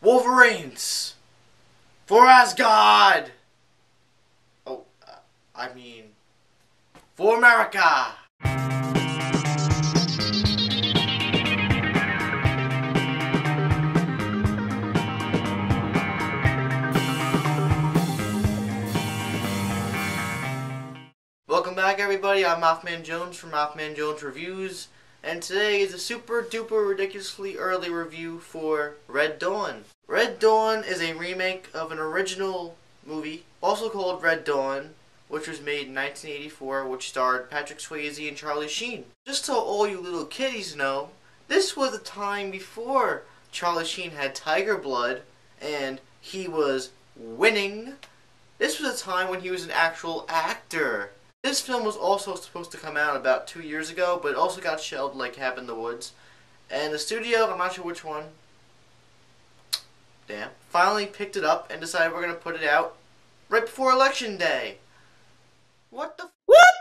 Wolverines for Asgard. Oh, I mean, for America. Welcome back, everybody. I'm Mothman Jones from Mothman Jones Reviews, and today is a super duper ridiculously early review for Red Dawn. Red Dawn is a remake of an original movie, also called Red Dawn, which was made in 1984, which starred Patrick Swayze and Charlie Sheen. Just so all you little kiddies know, this was a time before Charlie Sheen had tiger blood and he was winning. This was a time when he was an actual actor. This film was also supposed to come out about 2 years ago, but it also got shelved like Cabin in the Woods. And the studio, I'm not sure which one, finally picked it up and decided we're going to put it out right before Election Day. What the what?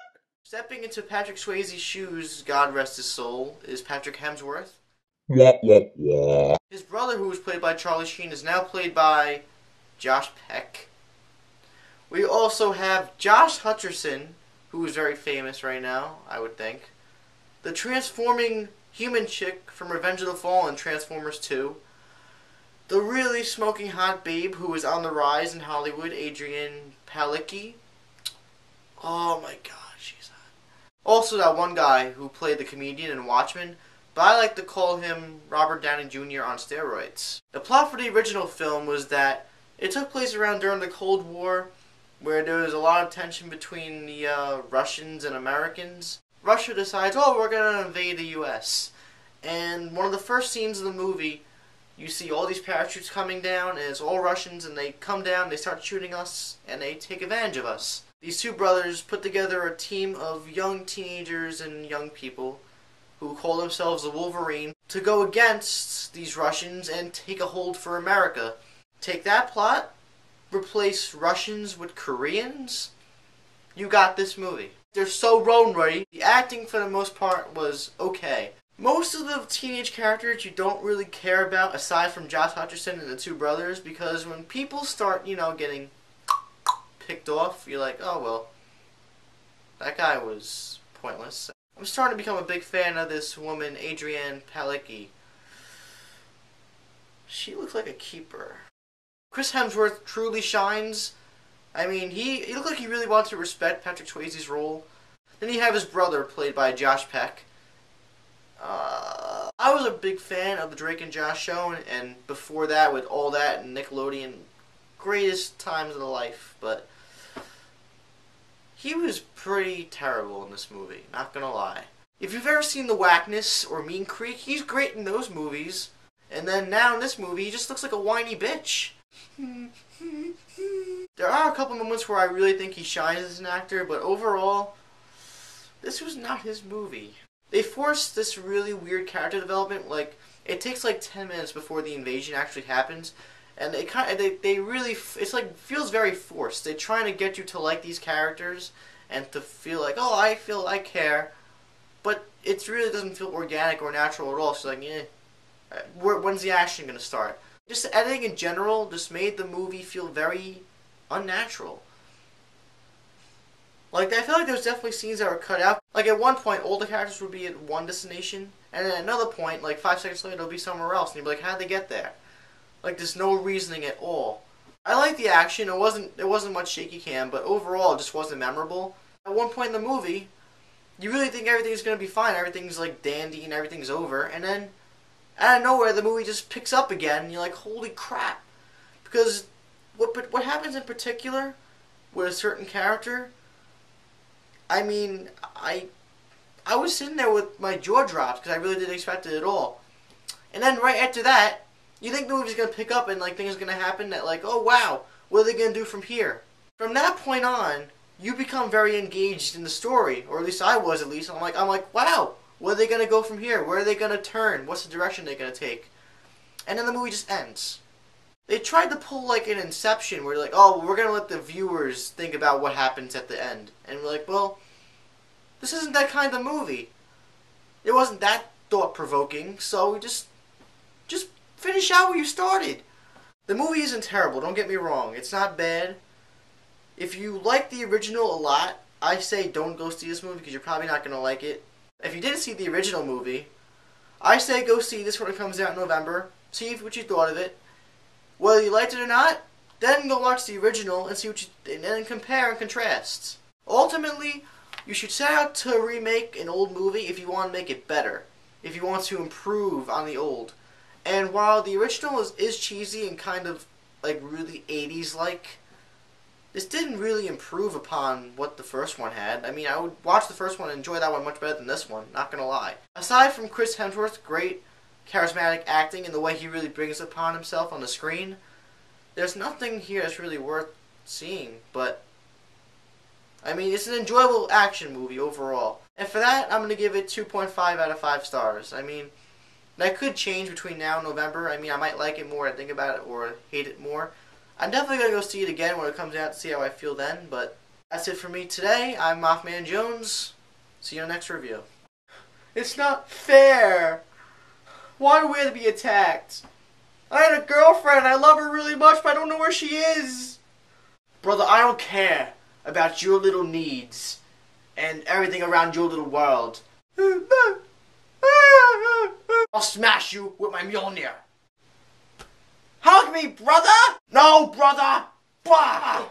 Stepping into Patrick Swayze's shoes, God rest his soul, is Patrick Hemsworth. His brother, who was played by Charlie Sheen, is now played by Josh Peck. We also have Josh Hutcherson, who is very famous right now, I would think. The transforming human chick from Revenge of the Fallen, Transformers 2. The really smoking hot babe who is on the rise in Hollywood, Adrianne Palicki. Oh my god, she's hot. Also that one guy who played the comedian in Watchmen, but I like to call him Robert Downey Jr. on steroids. The plot for the original film was that it took place around during the Cold War, where there was a lot of tension between the Russians and Americans. Russia decides, oh, we're going to invade the U.S. And one of the first scenes of the movie, you see all these parachutes coming down, and it's all Russians, and they come down, they start shooting us, and they take advantage of us. These two brothers put together a team of young teenagers and young people who call themselves the Wolverines to go against these Russians and take a hold for America. Take that plot, replace Russians with Koreans, you got this movie. They're so road ready. The acting for the most part was okay. Most of the teenage characters you don't really care about aside from Josh Hutcherson and the two brothers, because when people start, getting picked off, you're like, oh well, that guy was pointless. I'm starting to become a big fan of this woman, Adrianne Palicki. She looks like a keeper. Chris Hemsworth truly shines. I mean, he looked like he really wanted to respect Patrick Swayze's role. Then you have his brother, played by Josh Peck. I was a big fan of the Drake and Josh show, and before that, with All That and Nickelodeon, greatest times of the life, but he was pretty terrible in this movie, not gonna lie. If you've ever seen The Whackness or Mean Creek, he's great in those movies, and then now in this movie, he just looks like a whiny bitch. There are a couple moments where I really think he shines as an actor, but overall, this was not his movie. They forced this really weird character development. Like, it takes like 10 minutes before the invasion actually happens, and they really, it's like, feels very forced. They're trying to get you to like these characters and to feel like, oh, I care, but it really doesn't feel organic or natural at all. So like, when's the action gonna start? Just the editing in general just made the movie feel very unnatural. Like, I feel like there was definitely scenes that were cut out. Like, at one point, all the characters would be at one destination, and then at another point, like 5 seconds later, they'll be somewhere else, and you'd be like, how'd they get there? Like, there's no reasoning at all. I like the action. It wasn't much shaky cam, but overall, it just wasn't memorable. At one point in the movie, you really think everything's gonna be fine. Everything's like dandy and everything's over, and then out of nowhere, the movie just picks up again, and you're like, holy crap. Because what happens in particular with a certain character, I mean, I was sitting there with my jaw dropped because I really didn't expect it at all. And then right after that, you think the movie's going to pick up and like things are going to happen that like, oh wow, what are they going to do from here? From that point on, you become very engaged in the story, or at least I was at least. I'm like, wow, where are they going to go from here? Where are they going to turn? What's the direction they're going to take? And then the movie just ends. They tried to pull like an Inception where like, oh, well, we're going to let the viewers think about what happens at the end. And we're like, well, this isn't that kind of movie. It wasn't that thought-provoking, so just finish out where you started. The movie isn't terrible, don't get me wrong. It's not bad. If you like the original a lot, I say don't go see this movie because you're probably not going to like it. If you didn't see the original movie, I say go see this when it comes out in November. See what you thought of it. Whether you liked it or not, then go watch the original and see what you and then compare and contrast. Ultimately, you should set out to remake an old movie if you want to make it better. If you want to improve on the old. And while the original is cheesy and kind of like really 80s like, this didn't really improve upon what the first one had. I mean, I would watch the first one and enjoy that one much better than this one, not gonna lie. Aside from Chris Hemsworth's great charismatic acting and the way he really brings upon himself on the screen, there's nothing here that's really worth seeing, but I mean, it's an enjoyable action movie overall. And for that, I'm gonna give it 2.5 out of 5 stars. I mean, that could change between now and November. I mean, I might like it more and think about it or hate it more. I'm definitely going to go see it again when it comes out to see how I feel then. But that's it for me today. I'm Mothman Jones. See you in the next review. It's not fair. Why do we have to be attacked? I had a girlfriend. I love her really much, but I don't know where she is. Brother, I don't care about your little needs and everything around your little world. I'll smash you with my Mjolnir. Hug me, brother! No, brother! Bah!